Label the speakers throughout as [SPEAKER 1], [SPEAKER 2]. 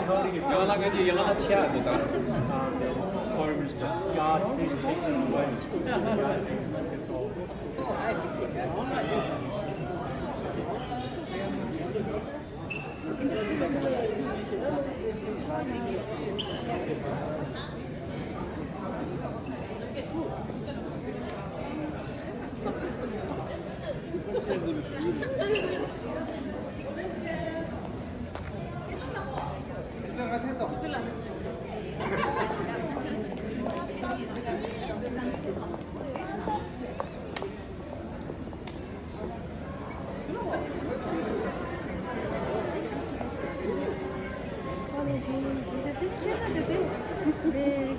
[SPEAKER 1] 영원한 거지 영원한 치아 안 된다.
[SPEAKER 2] God, please take them away.
[SPEAKER 3] 네.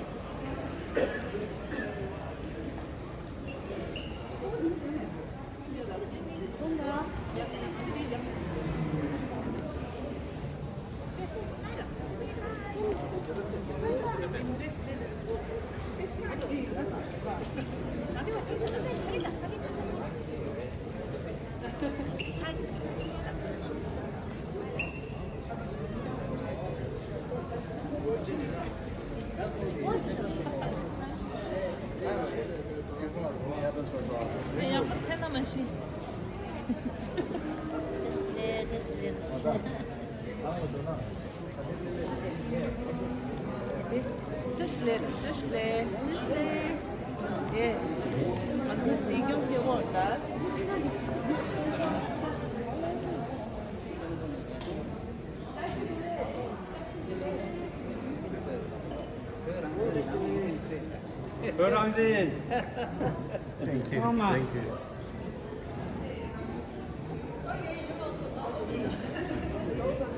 [SPEAKER 4] Kaya basta naman siya.
[SPEAKER 3] Just there.
[SPEAKER 4] Just there. 예. 완전 시경 배워다.
[SPEAKER 1] Böramzin.
[SPEAKER 5] Thank you. Thank you.